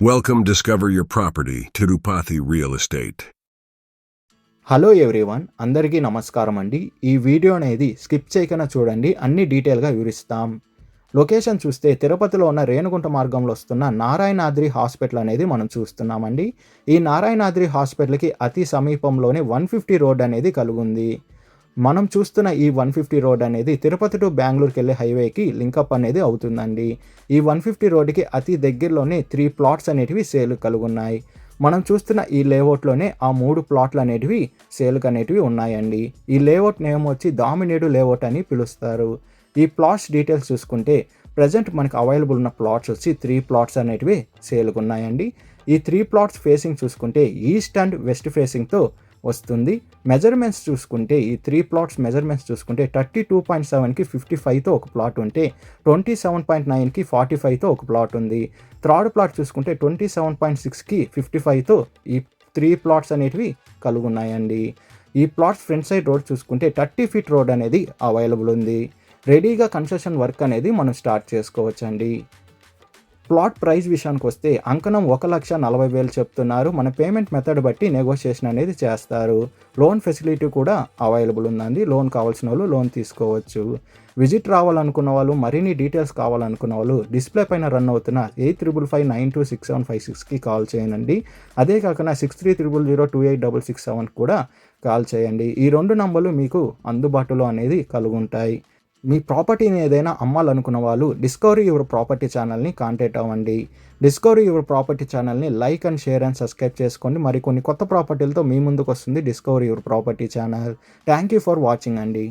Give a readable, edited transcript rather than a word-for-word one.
Welcome Discover Your Property, Tirupati Real Estate. Hello everyone, అందరికీ నమస్కారం అండి. ఈ వీడియో అనేది స్కిప్ చేయకుండా చూడండి, అన్ని డీటెయిల్గా వివరిస్తాం. లొకేషన్ చూస్తే తిరుపతిలో ఉన్న రేణుగుంట మార్గంలో వస్తున్న నారాయణాద్రి హాస్పిటల్ అనేది మనం చూస్తున్నామండి. ఈ నారాయణాద్రి హాస్పిటల్కి అతి సమీపంలోనే 150 రోడ్ అనేది కలుగుంది. మనం చూస్తున్న ఈ 150 రోడ్ అనేది తిరుపతి టు బెంగళూరుకి వెళ్ళే హైవేకి లింకప్ అనేది అవుతుందండి. ఈ 150 రోడ్డుకి అతి దగ్గరలోనే 3 ప్లాట్స్ అనేటివి సేల్ కలుగున్నాయి. మనం చూస్తున్న ఈ లేఅవుట్లోనే ఆ 3 ప్లాట్లు అనేటివి సేల్కి అనేటివి ఉన్నాయండి. ఈ లేఅవుట్ నేమ్ వచ్చి దామినేడు లేఅవుట్ అని పిలుస్తారు. ఈ ప్లాట్స్ డీటెయిల్స్ చూసుకుంటే ప్రజెంట్ మనకు అవైలబుల్ ఉన్న ప్లాట్స్ వచ్చి 3 ప్లాట్స్ అనేటివి సేల్కి ఉన్నాయండి. ఈ 3 ప్లాట్స్ ఫేసింగ్ చూసుకుంటే ఈస్ట్ అండ్ వెస్ట్ ఫేసింగ్తో వస్తుంది. మెజర్మెంట్స్ చూసుకుంటే ఈ 3 ప్లాట్స్ మెజర్మెంట్స్ చూసుకుంటే 32.7కి 55తో ఒక ప్లాట్ ఉంటే 27.9కి 45తో ఒక ప్లాట్ ఉంది. థర్డ్ ప్లాట్ చూసుకుంటే 27.6కి 55తో ఈ 3 ప్లాట్స్ అనేటివి కలుగున్నాయండి. ఈ ప్లాట్స్ ఫ్రంట్ సైడ్ రోడ్ చూసుకుంటే 30 ఫీట్ రోడ్ అనేది అవైలబుల్ ఉంది. రెడీగా కన్స్ట్రక్షన్ వర్క్ అనేది మనం స్టార్ట్ చేసుకోవచ్చండి. ప్లాట్ ప్రైస్ విషయానికి వస్తే అంకణం 1,40,000 చెప్తున్నారు. మన పేమెంట్ మెథడ్ బట్టి నెగోషియేషన్ అనేది చేస్తారు. లోన్ ఫెసిలిటీ కూడా అవైలబుల్ ఉందండి. లోన్ కావాల్సిన వాళ్ళు లోన్ తీసుకోవచ్చు. విజిట్ రావాలనుకున్న వాళ్ళు, మరిన్ని డీటెయిల్స్ కావాలనుకున్న వాళ్ళు డిస్ప్లే పైన రన్ అవుతున్న 8555926756కి కాల్ చేయండి. అదే కాకుండా 6300028667 కూడా కాల్ చేయండి. ఈ 2 నంబర్లు మీకు అందుబాటులో అనేది కలుగుంటాయి. మీ ప్రాపర్టీని ఏదైనా అమ్మాలనుకున్న వాళ్ళు డిస్కవరీ యువర్ ప్రాపర్టీ ఛానల్ని కాంటాక్ట్ అవ్వండి. డిస్కవరీ యువర్ ప్రాపర్టీ ఛానల్ని like and share and subscribe చేసుకోండి. మరికొన్ని కొత్త ప్రాపర్టీలతో మీ ముందుకు వస్తుంది discovery your property channel. Thank you for watching అండి.